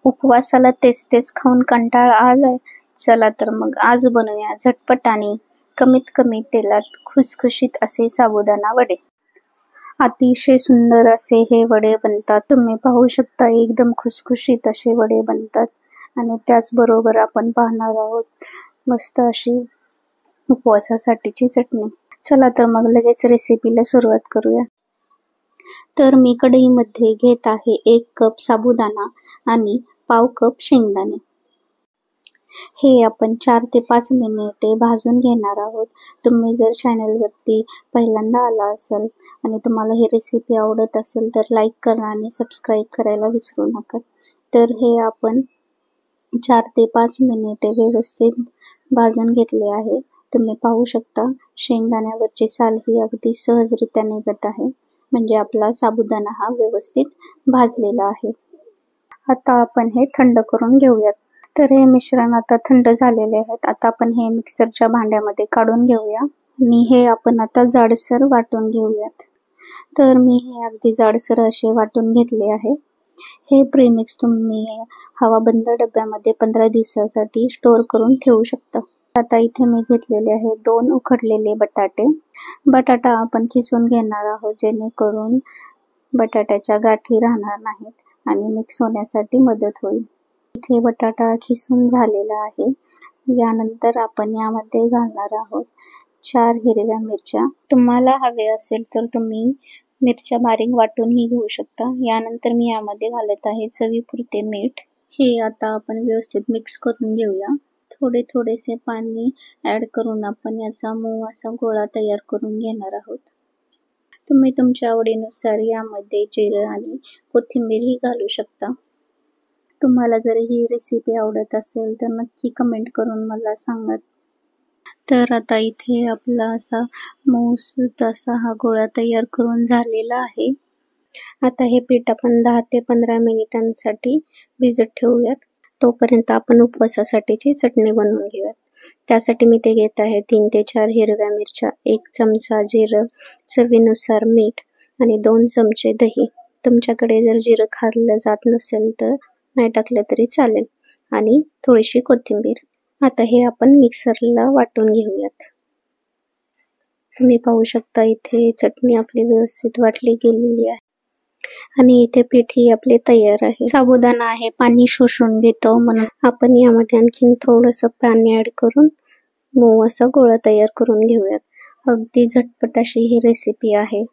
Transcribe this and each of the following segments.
उपवासाला तेच तेच खाऊन कंटाळा आलाय. चला तर मग आज बनवूया झटपट आणि कमीत कमी तेलात खुसखुशीत असे साबुदाणा वडे. अतिशय सुंदर असे हे वडे बनतात. तुम्ही पाहू शकता एकदम खुसखुशीत असे वडे बनतात. आणि त्याचबरोबर आपण पाहणार आहोत मस्त अशी उपवासासाठीची चटणी. चला तर मग लगेच रेसिपीला सुरुवात करूया. तर मी कढईमध्ये घेत आहे 1 कप साबुदाणा आणि पाव कप शेंगदाणे. हे आपण 4 ते 5 मिनिटे भाजून घेणार आहोत. तुम्ही जर चॅनलवरती पहिल्यांदा आला असाल आणि तुम्हाला ही रेसिपी आवडत असेल तर लाईक करा आणि सबस्क्राईब करायला विसरू नका. तर हे आपण 4 ते 5 मिनिटे व्यवस्थित भाजून घेतले आहे. तुम्ही पाहू शकता शेंगदाण्यावरची साल ही अगदी सहजरित्या निघत आहे. म्हणजे आपला साबुदाणा हा व्यवस्थित भाजलेला आहे. आता आपण हे थंड करून घेऊयात. तर हे मिश्रण आता थंड झालेले आहेत. आता आपण हे मिक्सरच्या भांड्यामध्ये काढून घेऊया आणि हे आपण आता जाडसर वाटून घेऊयात. तर मी हे अगदी जाडसर असे वाटून घेतले आहे. हे प्रीमिक्स तुम्ही हवाबंद डब्यामध्ये 15 दिवसासाठी स्टोअर करून ठेवू शकता. आता इथे मी घेतलेले आहे 2 उकडलेले बटाटे. बटाटा आपण खिसून घेणार आहोत जेणेकरून बटाट्याच्या गाठी राहणार नाहीत आणि मिक्स होण्यासाठी मदत होईल. इथे बटाटा खिसून झालेला आहे. यानंतर आपण यामध्ये घालणार आहोत 4 हिरव्या मिरच्या. तुम्हाला हवे असेल तर तुम्ही मिरच्या बारीक वाटूनही घेऊ शकता. यानंतर मी यामध्ये घालत आहे चवीपुरते मीठ. हे आता आपण व्यवस्थित मिक्स करून घेऊया. थोडेसे पाणी ऍड करून आपण याचा मऊ असा गोळा तयार करून घेणार आहोत. तुम्ही तुमच्या आवडीनुसार यामध्ये जिरे आणि कोथिंबीरही घालू शकता. तुम्हाला जर ही रेसिपी आवडत असेल तर नक्की कमेंट करून मला सांगा. तर आता इथे आपला असा मऊसूत असा हा गोळा तयार करून झालेला आहे. आता हे पीठ आपण 10 ते 15 मिनिटांसाठी भिजत ठेवूयात. तोपर्यंत आपण उपवासासाठीची चटणी बनवून घेऊयात. त्यासाठी मी ते घेत आहे 3 ते 4 हिरव्या मिरच्या, 1 चमचा जिरं, चवीनुसार मीठ आणि 2 चमचे दही. तुमच्याकडे जर जिरं खाल्लं जात नसेल तर नाही टाकलं तरी चालेल आणि थोडीशी कोथिंबीर. आता हे आपण मिक्सरला वाटून घेऊयात. तुम्ही पाहू शकता इथे चटणी आपली व्यवस्थित वाटली गेलेली आहे आणि इथे पीठ ही आपले तयार आहे. साबुदाणा आहे पाणी शोषून घेतो म्हणून आपण यामध्ये आणखीन थोडंसं पाणी ऍड करून मऊ असा गोळा तयार करून घेऊयात. अगदी झटपट अशी ही रेसिपी आहे.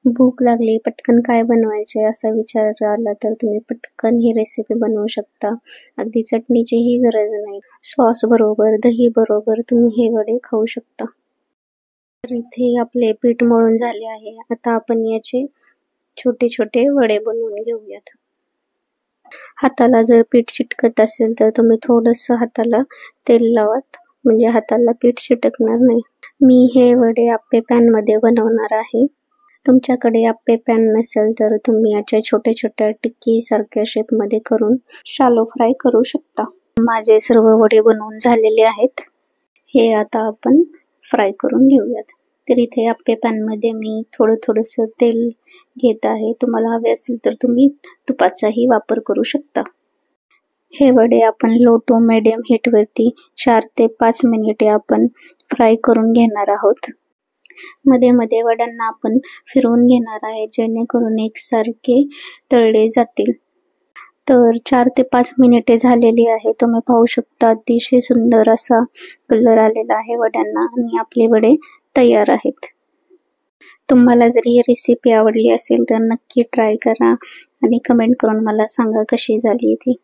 भूक लागली पटकन काय बनवायचे असा विचार आला तर तुम्ही पटकन ही रेसिपी बनवू शकता. अगदी चटणीचीही गरज नाही. सॉस बरोबर दही बरोबर तुम्ही हे वडे खाऊ शकता. तर इथे आपले पीठ मळून झाले आहे. आता आपण याचे छोटे छोटे वडे बनवून घेऊयात. हाताला जर पीठ चिटकत असेल तर तुम्ही थोडंसं हाताला तेल लावात म्हणजे हाताला पीठ चिटकणार नाही. मी हे वडे आप्पे पॅन मध्ये बनवणार आहे. तुमच्याकडे आप्पे पॅन नसेल तर तुम्ही याच्या छोट्या छोट्या टिक्की सारख्या शेप मध्ये करून शालो फ्राय करू शकता. माझे सर्व वडे बनवून झालेले आहेत. हे आता आपण फ्राय करून घेऊयात. तर इथे आप्पे पॅन मध्ये मी थोडंसं तेल घेत आहे. तुम्हाला हवे असेल तर तुम्ही तुपाचाही वापर करू शकता. हे वडे आपण लो टू मीडियम हीट वरती 4 ते 5 मिनिटे आपण फ्राय करून घेणार आहोत. मध्ये मध्ये वड्यांना आपण फिरवून घेणार आहे जेणेकरून एकसारखे तळले जातील. तर 4 ते 5 मिनिटे झालेली आहे. तुम्ही पाहू शकता अतिशय सुंदर असा कलर आलेला आहे वड्यांना आणि आपले वडे तयार आहेत. तुम्हाला जर ही रेसिपी आवडली असेल तर नक्की ट्राय करा आणि कमेंट करून मला सांगा कशी झाली ती.